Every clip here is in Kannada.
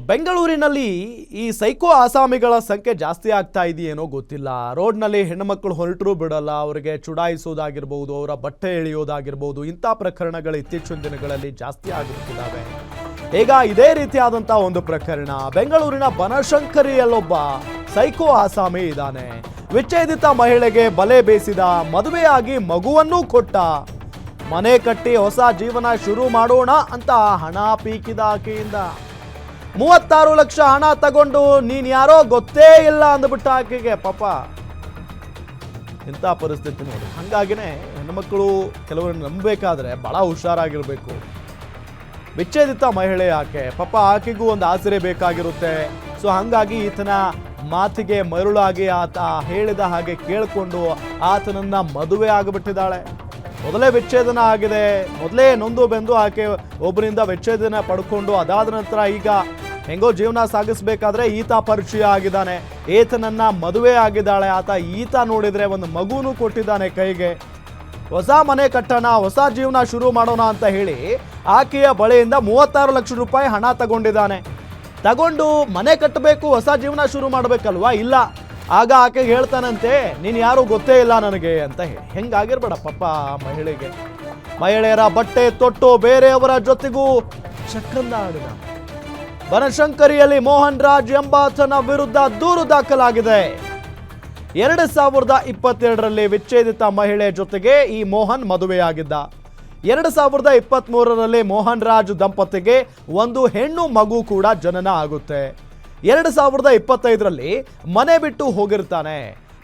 ಬೆಂಗಳೂರಿನಲ್ಲಿ ಈ ಸೈಕೋ ಆಸಾಮಿಗಳ ಸಂಖ್ಯೆ ಜಾಸ್ತಿ ಆಗ್ತಾ ಇದೆಯೇನೋ ಗೊತ್ತಿಲ್ಲ. ರೋಡ್ನಲ್ಲಿ ಹೆಣ್ಣುಮಕ್ಕಳು ಹೊರಟರೂ ಬಿಡಲ್ಲ, ಅವರಿಗೆ ಚುಡಾಯಿಸೋದಾಗಿರ್ಬೋದು, ಅವರ ಬಟ್ಟೆ ಎಳೆಯೋದಾಗಿರ್ಬೋದು, ಇಂಥ ಪ್ರಕರಣಗಳು ಇತ್ತೀಚಿನ ದಿನಗಳಲ್ಲಿ ಜಾಸ್ತಿ ಆಗುತ್ತಿದ್ದಾವೆ. ಈಗ ಇದೇ ರೀತಿಯಾದಂಥ ಒಂದು ಪ್ರಕರಣ ಬೆಂಗಳೂರಿನ ಬನಶಂಕರಿಯಲ್ಲೊಬ್ಬ ಸೈಕೋ ಆಸಾಮಿ ಇದ್ದಾನೆ. ವಿಚ್ಛೇದಿತ ಮಹಿಳೆಗೆ ಬಲೆ ಬೇಯಿಸಿದ, ಮದುವೆಯಾಗಿ ಮಗುವನ್ನೂ ಕೊಟ್ಟ, ಮನೆ ಕಟ್ಟಿ ಹೊಸ ಜೀವನ ಶುರು ಮಾಡೋಣ ಅಂತ ಹಣ ಪೀಕಿದ ಆಕೆಯಿಂದ 36 ಲಕ್ಷ ಹಣ ತಗೊಂಡು ನೀನ್ ಯಾರೋ ಗೊತ್ತೇ ಇಲ್ಲ ಅಂದ್ಬಿಟ್ಟ ಆಕೆಗೆ. ಪಾಪ ಇಂಥ ಪರಿಸ್ಥಿತಿ ನೋಡಿ. ಹಂಗಾಗಿನೇ ಹೆಣ್ಮಕ್ಳು ಕೆಲವರನ್ನು ನಂಬಬೇಕಾದ್ರೆ ಬಹಳ ಹುಷಾರಾಗಿರ್ಬೇಕು. ವಿಚ್ಛೇದಿತ ಮಹಿಳೆ ಆಕೆ, ಪಾಪ ಆಕೆಗೂ ಒಂದು ಆಸರೆ ಬೇಕಾಗಿರುತ್ತೆ. ಸೊ ಹಂಗಾಗಿ ಈತನ ಮಾತಿಗೆ ಮರುಳಾಗಿ ಆತ ಹೇಳಿದ ಹಾಗೆ ಕೇಳಿಕೊಂಡು ಆತನನ್ನ ಮದುವೆ ಆಗಿಬಿಟ್ಟಿದ್ದಾಳೆ. ಮೊದಲೇ ವಿಚ್ಛೇದನ ಆಗಿದೆ, ಮೊದಲೇ ನೊಂದು ಬೆಂದು ಆಕೆ ಒಬ್ಬರಿಂದ ವಿಚ್ಛೇದನ ಪಡ್ಕೊಂಡು ಅದಾದ ನಂತರ ಈಗ ಹೆಂಗೋ ಜೀವನ ಸಾಗಿಸ್ಬೇಕಾದ್ರೆ ಈತ ಪರಿಚಯ ಆಗಿದ್ದಾನೆ, ಈತನನ್ನ ಮದುವೆ ಆಗಿದ್ದಾಳೆ. ಈತ ನೋಡಿದ್ರೆ ಒಂದು ಮಗುನೂ ಕೊಟ್ಟಿದ್ದಾನೆ ಕೈಗೆ. ಹೊಸ ಮನೆ ಕಟ್ಟೋಣ, ಹೊಸ ಜೀವನ ಶುರು ಮಾಡೋಣ ಅಂತ ಹೇಳಿ ಆಕೆಯ ಬಳಿಯಿಂದ 36 ಲಕ್ಷ ರೂಪಾಯಿ ಹಣ ತಗೊಂಡಿದ್ದಾನೆ. ತಗೊಂಡು ಮನೆ ಕಟ್ಟಬೇಕು, ಹೊಸ ಜೀವನ ಶುರು ಮಾಡಬೇಕಲ್ವಾ? ಇಲ್ಲ. ಆಗ ಆಕೆಗೆ ಹೇಳ್ತಾನಂತೆ, ನೀನು ಯಾರು ಗೊತ್ತೇ ಇಲ್ಲ ನನಗೆ ಅಂತ ಹೇಳಿ. ಹೆಂಗಾಗಿರ್ಬೇಡ ಪಾಪ ಮಹಿಳೆಗೆ. ಮಹಿಳೆಯರ ಬಟ್ಟೆ ತೊಟ್ಟು ಬೇರೆಯವರ ಜೊತೆಗೂ ಚಕ್ಕಂದ ಆಡಿದ. ಬನಶಂಕರಿಯಲ್ಲಿ ಮೋಹನ್ ರಾಜ್ ಎಂಬಾತನ ವಿರುದ್ಧ ದೂರು ದಾಖಲಾಗಿದೆ. 2022ರಲ್ಲಿ ವಿಚ್ಛೇದಿತ ಮಹಿಳೆ ಜೊತೆಗೆ ಈ ಮೋಹನ್ ಮದುವೆಯಾಗಿದ್ದ. 2023ರಲ್ಲಿ ಮೋಹನ್ ರಾಜ್ ದಂಪತಿಗೆ ಒಂದು ಹೆಣ್ಣು ಮಗು ಕೂಡ ಜನನ ಆಗುತ್ತೆ. 2025ರಲ್ಲಿ ಮನೆ ಬಿಟ್ಟು ಹೋಗಿರ್ತಾನೆ.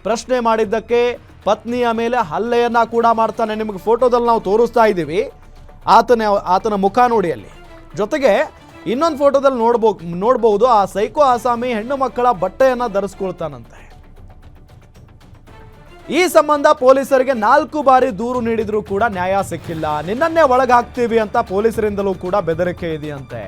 ಪ್ರಶ್ನೆ ಮಾಡಿದ್ದಕ್ಕೆ ಪತ್ನಿಯ ಮೇಲೆ ಹಲ್ಲೆಯನ್ನ ಕೂಡ ಮಾಡ್ತಾನೆ. ನಿಮಗೆ ಫೋಟೋದಲ್ಲಿ ನಾವು ತೋರಿಸ್ತಾ ಇದ್ದೀವಿ ಆತನ ಮುಖ ನೋಡಿ ಅಲ್ಲಿ. ಜೊತೆಗೆ ಇನ್ನೊಂದು ಫೋಟೋದಲ್ಲಿ ನೋಡ್ಬೋದು ಆ ಸೈಕೋ ಆಸಾಮಿ ಹೆಣ್ಣು ಮಕ್ಕಳ ಬಟ್ಟೆಯನ್ನ ಧರಿಸ್ಕೊಳ್ತಾನಂತೆ. ಈ ಸಂಬಂಧ ಪೊಲೀಸರಿಗೆ 4 ಬಾರಿ ದೂರು ನೀಡಿದ್ರೂ ಕೂಡ ನ್ಯಾಯ ಸಿಕ್ಕಿಲ್ಲ. ನಿನ್ನನ್ನೇ ಒಳಗೆ ಹಾಕ್ತೀವಿ ಅಂತ ಪೊಲೀಸರಿಂದಲೂ ಕೂಡ ಬೆದರಿಕೆ ಇದೆಯಂತೆ.